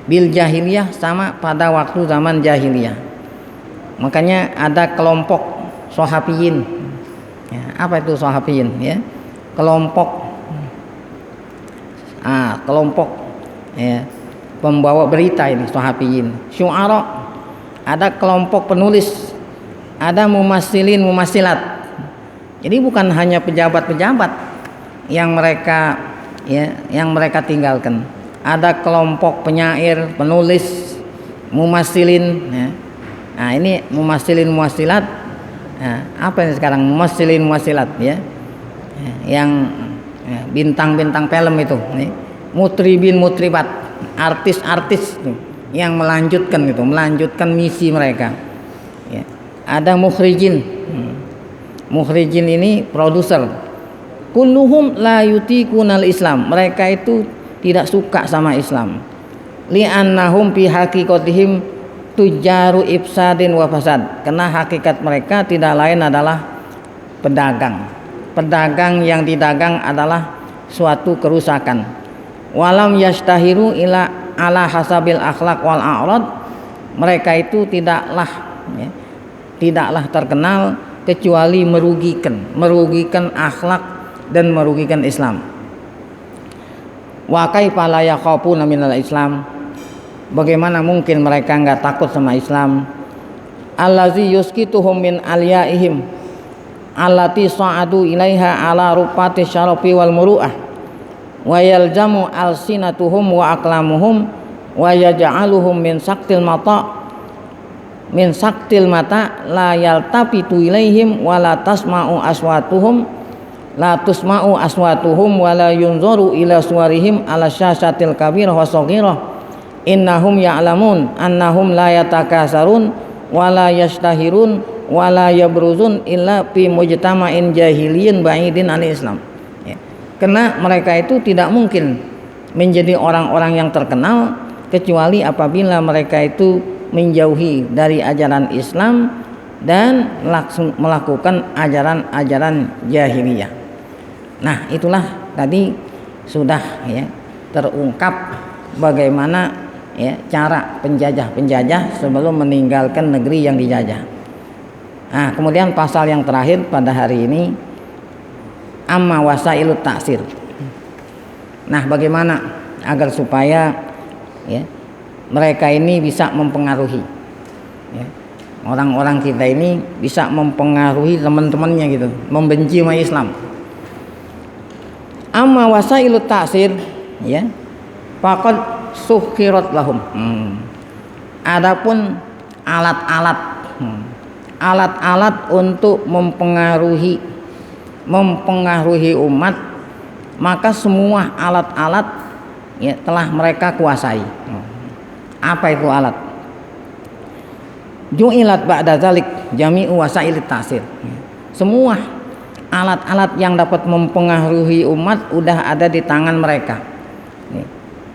Bil jahiliyah, sama pada waktu zaman jahiliyah. Makanya ada kelompok sahabiyin. Ya, apa itu sahabiyin? Ya, kelompok ya, pembawa berita ini sahabiyin. Syu'ara, ada kelompok penulis, ada mumassilin mumassilat. Jadi bukan hanya pejabat-pejabat yang mereka tinggalkan. Ada kelompok penyair, penulis, mumassilin, ya. Nah, ini mumassilin mumassilat. Nah, apa ini sekarang mumassilin mumassilat, ya. Yang bintang-bintang film itu, nih. Mutribin mutribat, artis-artis yang melanjutkan misi mereka. Ya. Ada mukhrijin. Mukhrijin ini produser. Kulluhum la yutiqunal Islam, mereka itu tidak suka sama Islam. Li'annahum fi haqiqatihim tujaru ifsadin wa fasad, karena hakikat mereka tidak lain adalah pedagang yang didagang adalah suatu kerusakan. Walam yastahiru ila ala hasabil akhlaq wal a'rad, mereka itu tidaklah terkenal kecuali merugikan akhlak dan merugikan Islam. Wa kaifa la yakhafuna minal Islam, bagaimana mungkin mereka enggak takut sama Islam? Allazi yuskituhum min aliyaihim allati sa'adu ilaiha ala rupati syarafi wal muru'ah wa yaljamu alsinatuhum wa aqlamuhum wa yaj'aluhum min saktil mata la yaltafitu ilaihim wa la tasma'u aswatuhum wa la yunzaru ila suwarihim ala syasatil kabirah wa saghirah innahum ya'lamun annahum la yatakasarun wa la yastahirun wa la yabruzun illa fi mujtama'in jahiliyin ba'idin anil Islam. Ya. Karena mereka itu tidak mungkin menjadi orang-orang yang terkenal kecuali apabila mereka itu menjauhi dari ajaran Islam dan melakukan ajaran-ajaran jahiliyah. Nah, itulah tadi sudah terungkap bagaimana cara penjajah sebelum meninggalkan negeri yang dijajah. Nah, kemudian pasal yang terakhir pada hari ini, amma wasailut ta'sir. Nah, bagaimana agar supaya mereka ini bisa mempengaruhi orang-orang kita ini, bisa mempengaruhi teman-temannya gitu, membenci sama Islam. Amma wasailut ta'sir, faqad sukhirat lahum. Adapun alat-alat untuk mempengaruhi umat, maka semua alat-alat telah mereka kuasai. Apa itu alat? Ju'ilat ba'da zalik jami'u wasailit ta'sir. Semua alat-alat yang dapat mempengaruhi umat udah ada di tangan mereka.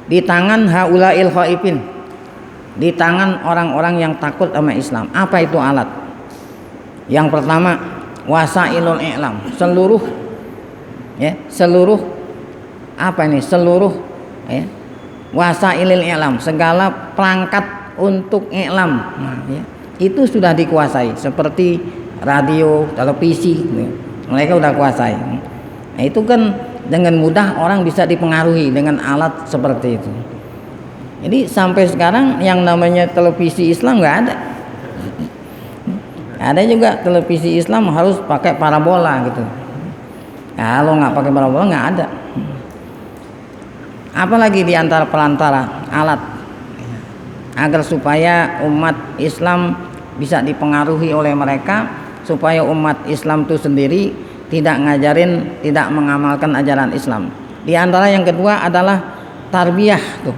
Di tangan haulail khaifin, di tangan orang-orang yang takut sama Islam. Apa itu alat? Yang pertama, wasailul i'lam. Seluruh wasailil i'lam, segala perangkat untuk iklam. Nah, ya, itu sudah dikuasai seperti radio, televisi, ya, mereka sudah kuasai. Nah, itu kan dengan mudah orang bisa dipengaruhi dengan alat seperti itu. Jadi sampai sekarang yang namanya televisi Islam nggak ada. Ada juga televisi Islam harus pakai parabola gitu. Kalau nggak pakai parabola nggak ada. Apalagi di antara perantara alat agar supaya umat Islam bisa dipengaruhi oleh mereka, supaya umat Islam itu sendiri tidak ngajarin, tidak mengamalkan ajaran Islam. Di antara yang kedua adalah tarbiyah tuh.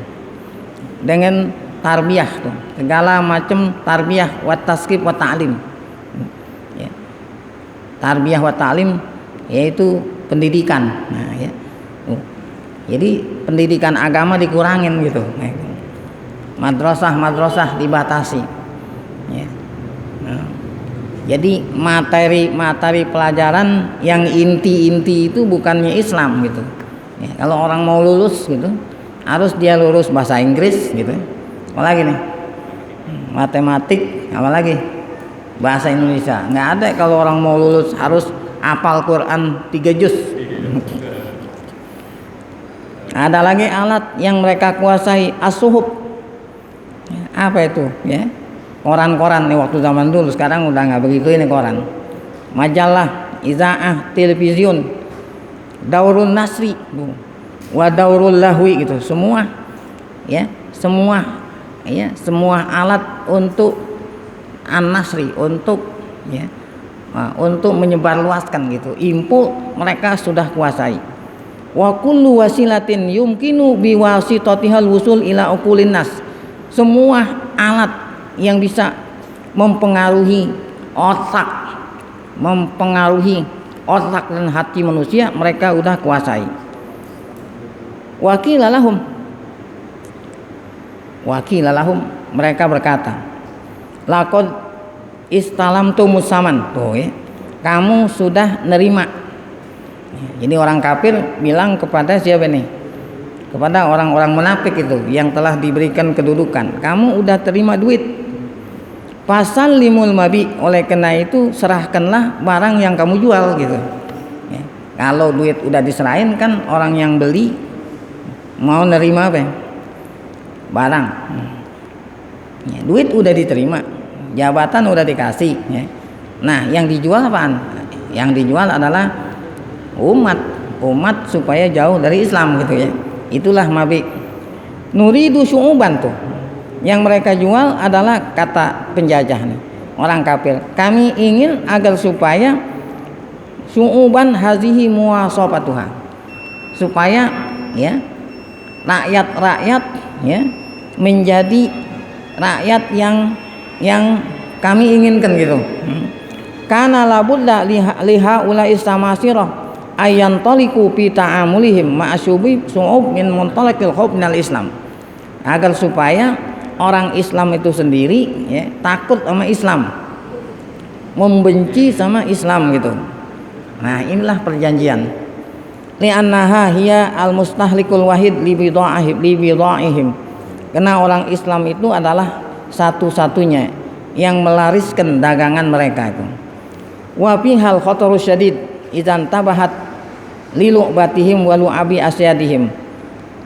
Dengan tarbiyah tuh, segala macam tarbiyah wa tasqif wa ta'lim. Ya. Tarbiyah wa ta'lim yaitu pendidikan. Nah, ya. Jadi pendidikan agama dikurangin gitu. Madrasah dibatasi. Ya. Nah. Jadi materi pelajaran yang inti itu bukannya Islam gitu. Ya, kalau orang mau lulus gitu, harus dia lulus bahasa Inggris gitu. Apalagi nih? Matematik, apalagi? Bahasa Indonesia. Nggak ada kalau orang mau lulus harus hafal Quran 3 juz. Ada lagi alat yang mereka kuasai, as-suhuf. Ya, apa itu? Ya. Koran-koran nih waktu zaman dulu, sekarang udah nggak begitu ini koran. Majalah, izaah, televisiun, daurun nasri, wa daurul lahwi gitu, semua ya, semua alat untuk an-nasri, untuk ya, untuk menyebarluaskan gitu. Info mereka sudah kuasai. Wa kullu wasilatin yumkinu biwasitotihal wusul ila uqulin nas. Semua alat yang bisa mempengaruhi otak dan hati manusia mereka udah kuasai. Wakilalahum mereka berkata, laqad istalamtumus saman. Tuh ya, kamu sudah nerima. Jadi orang kafir bilang kepada siapa nih? Kepada orang-orang munafik itu yang telah diberikan kedudukan, kamu udah terima duit. Pasal limul mabi, oleh karena itu serahkanlah barang yang kamu jual gitu. Ya. Kalau duit udah diserahin kan orang yang beli mau nerima apa? Barang. Ya, duit udah diterima, jabatan udah dikasih. Ya. Nah, yang dijual apaan? Yang dijual adalah umat supaya jauh dari Islam gitu ya. Itulah mabi. Nuridu syu'uban tuh. Yang mereka jual adalah kata penjajah nih, orang kafir. Kami ingin agar supaya syu'uban hazihi muwasafatuha. Supaya ya rakyat ya menjadi rakyat yang kami inginkan gitu. Kana labudda liha ulai istamasirah ayan taliku fi ta'amulihim ma'asyubi su'ub min muntalaqil khawf minal Islam. Agar supaya orang Islam itu sendiri ya, takut sama Islam, membenci sama Islam gitu. Nah, inilah perjanjian. Li'annaha hiya al-mustahlikul wahid li bidha'ihim. Karena orang Islam itu adalah satu-satunya yang melariskan dagangan mereka itu. Wa bihal khatarus syadid idzan tabahat lilu'batihim wa lu'abi asyadihim.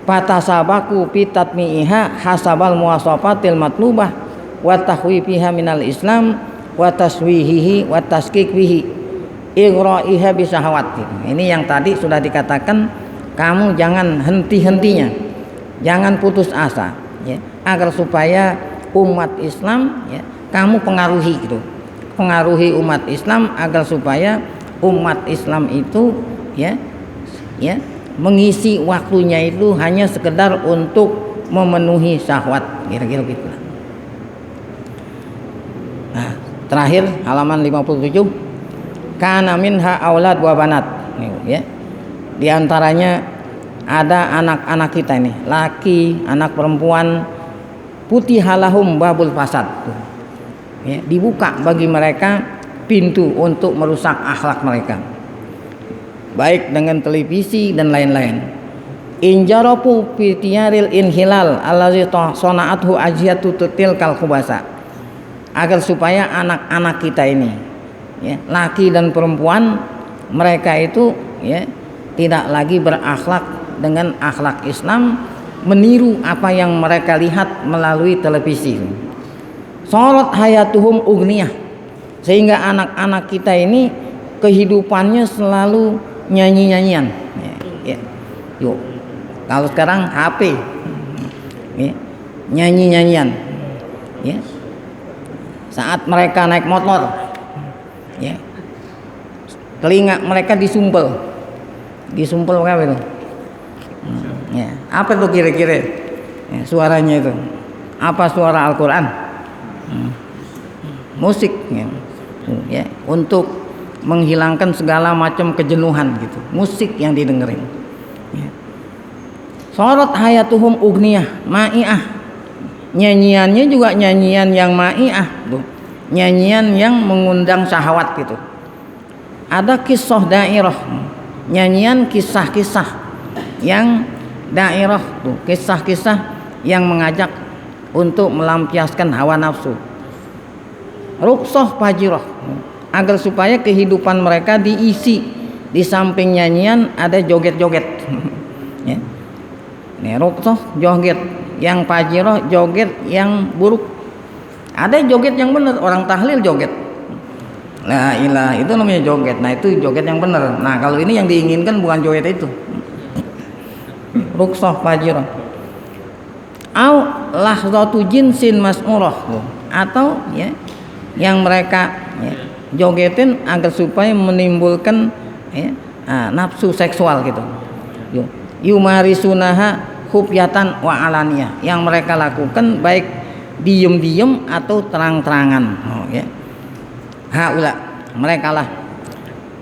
Fatasabaku fi tatmi'iha hasabal muwasafatil matlubah wa tahwifiha minal Islam wa taswihihi wa taskikwihi ighra'iha bisahawat. Ini yang tadi sudah dikatakan, kamu jangan henti-hentinya, jangan putus asa ya, agar supaya umat Islam ya, kamu pengaruhi gitu, pengaruhi umat Islam agar supaya umat Islam itu ya mengisi waktunya itu hanya sekedar untuk memenuhi syahwat, kira-kira gitu. Nah, terakhir halaman 57, kana minha aulad wa banat ya. Di antaranya ada anak-anak kita ini, laki, anak perempuan, putih halahum babul fasad. Ya, dibuka bagi mereka pintu untuk merusak akhlak mereka, baik dengan televisi dan lain-lain. injarafu fi tiyaril inhilal allazi sana'athu ajiyatu tilkal khubasa, agar supaya anak-anak kita ini ya, laki dan perempuan, mereka itu ya tidak lagi berakhlak dengan akhlak Islam, meniru apa yang mereka lihat melalui televisi. Sorot hayatuhum ugniyah, sehingga anak-anak kita ini kehidupannya selalu nyanyi-nyanyian ya. Yuk, kalau sekarang HP ya, nyanyi-nyanyian ya. Saat mereka naik motor ya, telinga mereka disumpel apa itu ya, apa itu kira-kira ya, suaranya itu apa, suara Al-Quran, musik ya, untuk menghilangkan segala macam kejenuhan gitu, musik yang didengerin ya. Sorot hayatuhum ugniyah ma'iah, nyanyiannya juga nyanyian yang ma'iah tuh, nyanyian yang mengundang syahwat gitu. Ada kisah dairah, nyanyian kisah-kisah yang dairah tuh, kisah-kisah yang mengajak untuk melampiaskan hawa nafsu. Ruqsah fajirah, agar supaya kehidupan mereka diisi, di samping nyanyian ada joget-joget ya. Ini ruqsah joget, yang fajirah joget yang buruk. Ada joget yang benar, orang tahlil joget, la ilaha, itu namanya joget. Nah itu joget yang benar. Nah kalau ini yang diinginkan bukan joget itu, ruqsah fajirah. Au lahzatu jinsin mas'urah, atau ya yang mereka ya, jogetin agar supaya menimbulkan ya, nafsu seksual gitu. Yumarisunaha khufyatan wa alaniyah, yang mereka lakukan baik diem-diem atau terang-terangan. Ya. Haula, mereka lah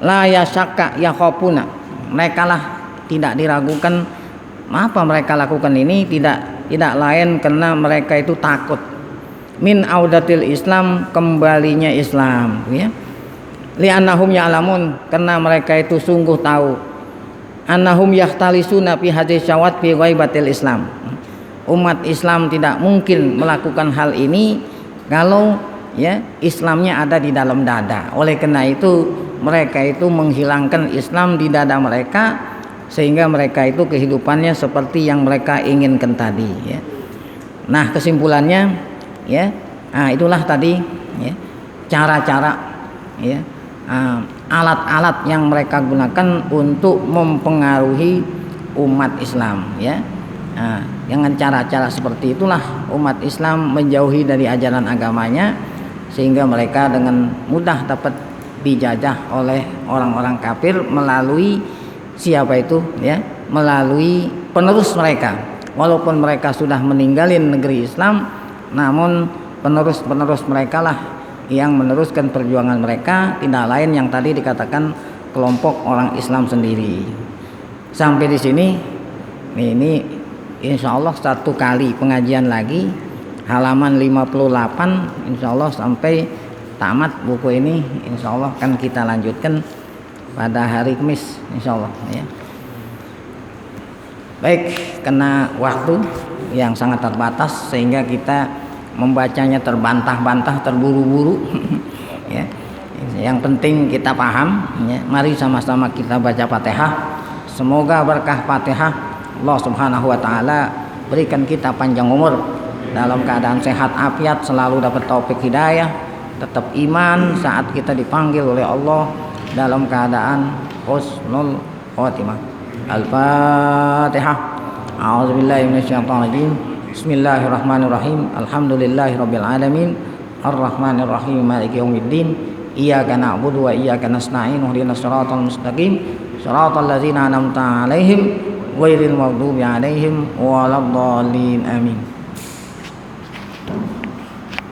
la yasyakka yakhafuna, mereka lah tidak diragukan. Apa mereka lakukan ini tidak lain karena mereka itu takut min audatil Islam, kembalinya Islam ya. Li'annahum ya'lamun, karena mereka itu sungguh tahu annahum yahtalisuna fi hadis syawat fi ghaibatil Islam, umat Islam tidak mungkin melakukan hal ini kalau ya Islamnya ada di dalam dada. Oleh karena itu mereka itu menghilangkan Islam di dada mereka, sehingga mereka itu kehidupannya seperti yang mereka inginkan tadi ya. Nah kesimpulannya ya, itulah tadi ya, cara-cara ya, alat-alat yang mereka gunakan untuk mempengaruhi umat Islam ya. Dengan cara-cara seperti itulah umat Islam menjauhi dari ajaran agamanya, sehingga mereka dengan mudah dapat dijajah oleh orang-orang kafir melalui siapa itu ya, melalui penerus mereka. Walaupun mereka sudah meninggalin negeri Islam, namun penerus-penerus mereka lah yang meneruskan perjuangan mereka, tidak lain yang tadi dikatakan kelompok orang Islam sendiri. Sampai di sini ini insya Allah satu kali pengajian lagi, halaman 58 insya Allah sampai tamat buku ini. Insya Allah kan kita lanjutkan pada hari Kamis insya Allah ya. Baik, karena waktu yang sangat terbatas sehingga kita membacanya terbantah-bantah, terburu-buru ya. Yang penting kita paham ya. Mari sama-sama kita baca Fatihah. Semoga berkah Fatihah Allah Subhanahu wa taala berikan kita panjang umur, dalam keadaan sehat afiat, selalu dapat taufik hidayah, tetap iman saat kita dipanggil oleh Allah dalam keadaan husnul khotimah. Al-Fatihah. A'udzubillahi minasyaitonirrajim. Bismillahirrahmanirrahim. Alhamdulillahirabbil alamin. Arrahmanirrahim. Maliki yaumiddin. Iyyaka na'budu wa iyyaka nasta'in. Ihdinas siratal mustaqim. Siratal ladzina an'amta 'alaihim ghairil maghdubi 'alaihim waladdallin. Amin.